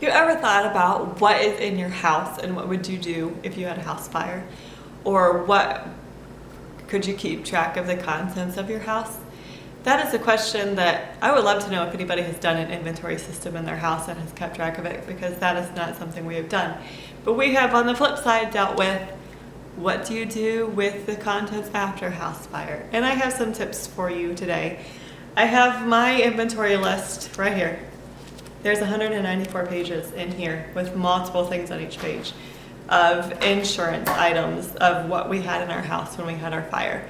You ever thought about what is in your house and what would you do if you had a house fire? Or what could you keep track of the contents of your house? That is a question that I would love to know if anybody has done an inventory system in their house and has kept track of it, because that is not something we have done. But we have, on the flip side, dealt with what do you do with the contents after a house fire? And I have some tips for you today. I have my inventory list right here. There's 194 pages in here with multiple things on each page of insurance items of what we had in our house when we had our fire.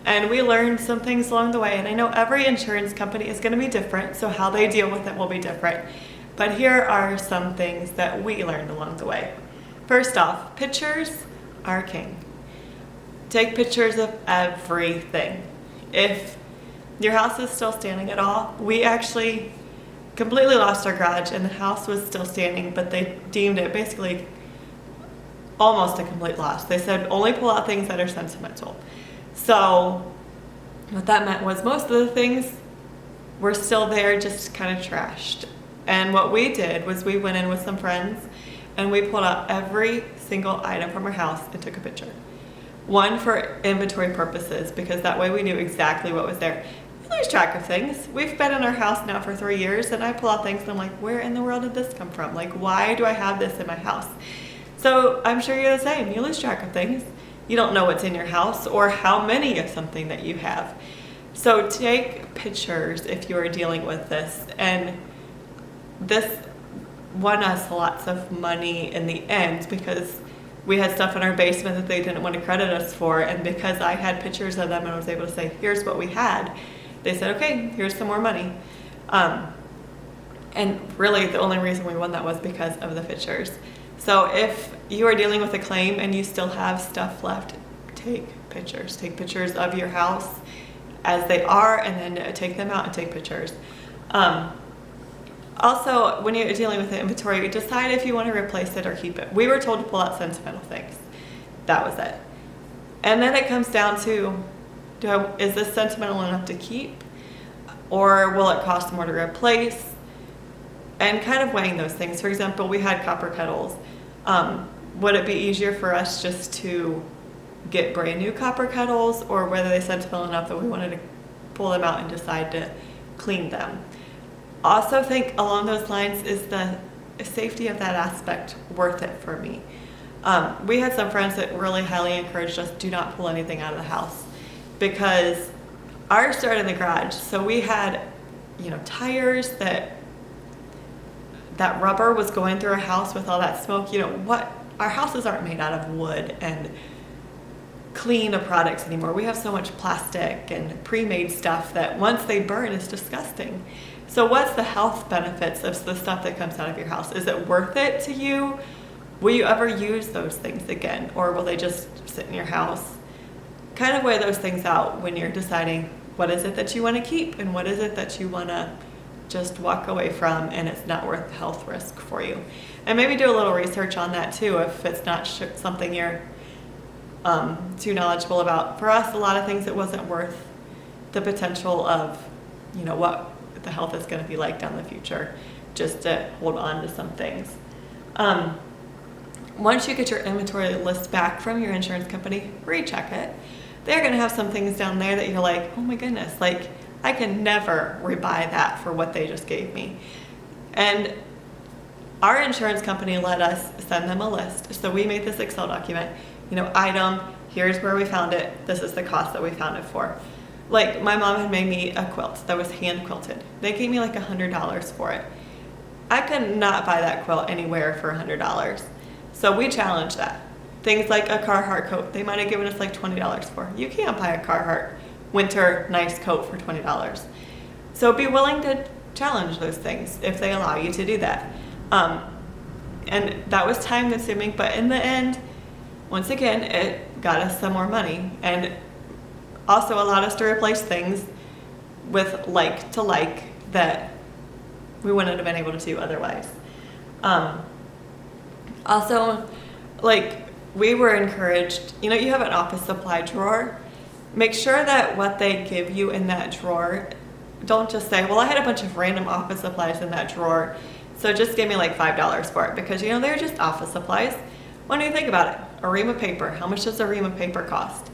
And we learned some things along the way, and I know every insurance company is going to be different, so how they deal with it will be different. But here are some things that we learned along the way. First off, pictures are king. Take pictures of everything. If your house is still standing at all, we actually completely lost our garage and the house was still standing, but they deemed it basically almost a complete loss. They said only pull out things that are sentimental. So what that meant was most of the things were still there, just kind of trashed. And what we did was we went in with some friends and we pulled out every single item from our house and took a picture. One, for inventory purposes, because that way we knew exactly what was there. We lose track of things. We've been in our house now for 3 years, and I pull out things and I'm like, where in the world did this come from? Like, why do I have this in my house? So I'm sure you're the same. You lose track of things. You don't know what's in your house or how many of something that you have. So take pictures if you are dealing with this. And this won us lots of money in the end, because we had stuff in our basement that they didn't want to credit us for. And because I had pictures of them and I was able to say, here's what we had, they said, okay, here's some more money. And really the only reason we won that was because of the pictures. So if you are dealing with a claim and you still have stuff left, take pictures. Take pictures of your house as they are, and then take them out and take pictures. Also, when you're dealing with the inventory, decide if you want to replace it or keep it. We were told to pull out sentimental things. That was it. And then it comes down to, is this sentimental enough to keep? Or will it cost more to replace? And kind of weighing those things. For example, we had copper kettles. Would it be easier for us just to get brand new copper kettles, or whether they sentimental enough that we wanted to pull them out and decide to clean them? Also think along those lines, is the safety of that aspect worth it for me? We had some friends that really highly encouraged us, do not pull anything out of the house, because ours started in the garage. So we had, tires that rubber was going through our house with all that smoke. Our houses aren't made out of wood and clean products anymore. We have so much plastic and pre-made stuff that once they burn, it's disgusting. So what's the health benefits of the stuff that comes out of your house? Is it worth it to you? Will you ever use those things again? Or will they just sit in your house? Kind of weigh those things out when you're deciding what is it that you want to keep and what is it that you want to just walk away from, and it's not worth the health risk for you. And maybe do a little research on that too, if it's not something you're too knowledgeable about. For us, a lot of things, it wasn't worth the potential of, what the health is going to be like down the future, just to hold on to some things. Once you get your inventory list back from your insurance company, recheck it. They're going to have some things down there that you're like, oh my goodness, I can never rebuy that for what they just gave me. And our insurance company let us send them a list. So we made this Excel document, item, here's where we found it, this is the cost that we found it for. Like, my mom had made me a quilt that was hand quilted. They gave me like $100 for it. I could not buy that quilt anywhere for $100. So we challenged that. Things like a Carhartt coat, they might have given us like $20 for. You can't buy a Carhartt winter nice coat for $20. So be willing to challenge those things if they allow you to do that. And that was time consuming, but in the end, once again, it got us some more money, and also allowed us to replace things with like to like that we wouldn't have been able to do otherwise. Also, we were encouraged, you have an office supply drawer. Make sure that what they give you in that drawer, don't just say, well, I had a bunch of random office supplies in that drawer, So just give me like $5 for it because, they're just office supplies. When you think about it, a ream of paper, how much does a ream of paper cost?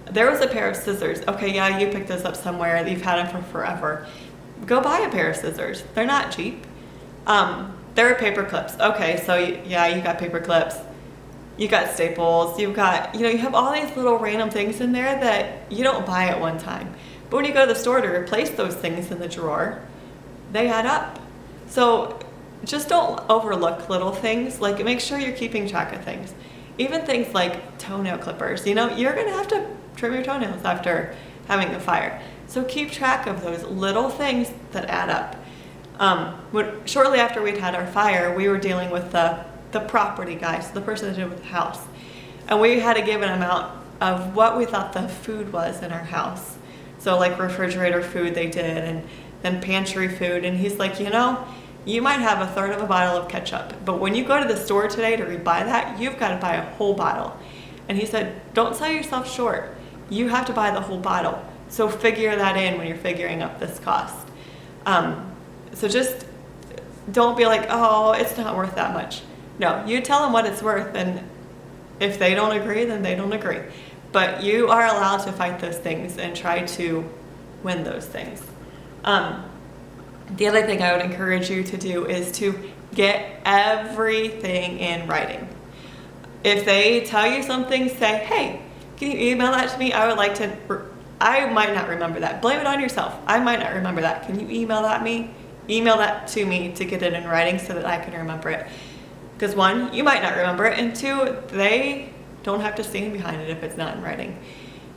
There was a pair of scissors. Okay, yeah, you picked those up somewhere. You've had them for forever. Go buy a pair of scissors. They're not cheap. There are paper clips. Okay, so yeah, you got paper clips. You got staples. You've got, you have all these little random things in there that you don't buy at one time. But when you go to the store to replace those things in the drawer, they add up. So just don't overlook little things. Like, make sure you're keeping track of things. Even things like toenail clippers. You're going to have to trim your toenails after having a fire. So keep track of those little things that add up. Shortly after we'd had our fire, we were dealing with the property guy, so the person that did with the house. And we had to give an amount of what we thought the food was in our house. So like refrigerator food they did, and then pantry food. And he's like, you might have a third of a bottle of ketchup, but when you go to the store today to rebuy that, you've got to buy a whole bottle. And he said, don't sell yourself short. You have to buy the whole bottle. So figure that in when you're figuring up this cost. So just don't be like, oh, it's not worth that much. No, you tell them what it's worth, and if they don't agree, then they don't agree. But you are allowed to fight those things and try to win those things. The other thing I would encourage you to do is to get everything in writing. If they tell you something, say, hey, can you email that to me? I would like to, I might not remember that. Blame it on yourself. I might not remember that. Can you email that to me to get it in writing so that I can remember it? Because one, you might not remember it, and two, they don't have to stand behind it if it's not in writing.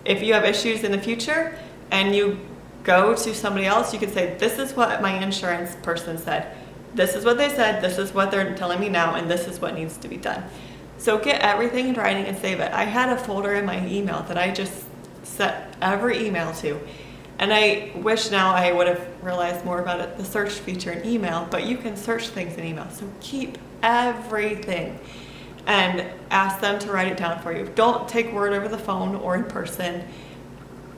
If you have issues in the future and you go to somebody else, you could say, this is what my insurance person said. This is what they said. This is what they're telling me now, and this is what needs to be done. So get everything in writing and save it. I had a folder in my email that I just set every email to. And I wish now I would have realized more about it, the search feature in email, but you can search things in email. So keep everything and ask them to write it down for you. Don't take word over the phone or in person.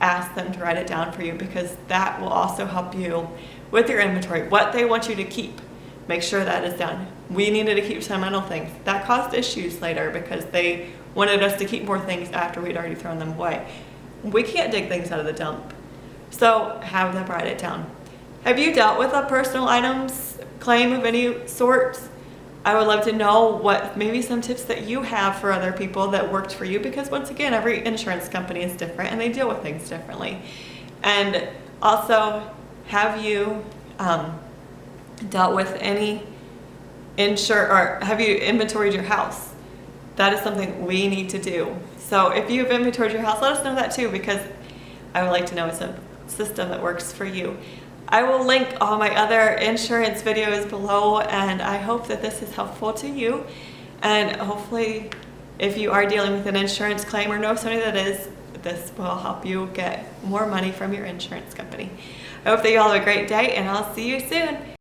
Ask them to write it down for you, because that will also help you with your inventory. What they want you to keep, make sure that is done. We needed to keep sentimental things. That caused issues later because they wanted us to keep more things after we'd already thrown them away. We can't dig things out of the dump. So have them write it down. Have you dealt with a personal items claim of any sort? I would love to know what maybe some tips that you have for other people that worked for you, because once again, every insurance company is different and they deal with things differently. And also, have you dealt with any or have you inventoried your house? That is something we need to do. So if you've inventoried your house, let us know that too, because I would like to know it's a system that works for you. I will link all my other insurance videos below, and I hope that this is helpful to you. And hopefully, if you are dealing with an insurance claim or know somebody that is, this will help you get more money from your insurance company. I hope that you all have a great day, and I'll see you soon.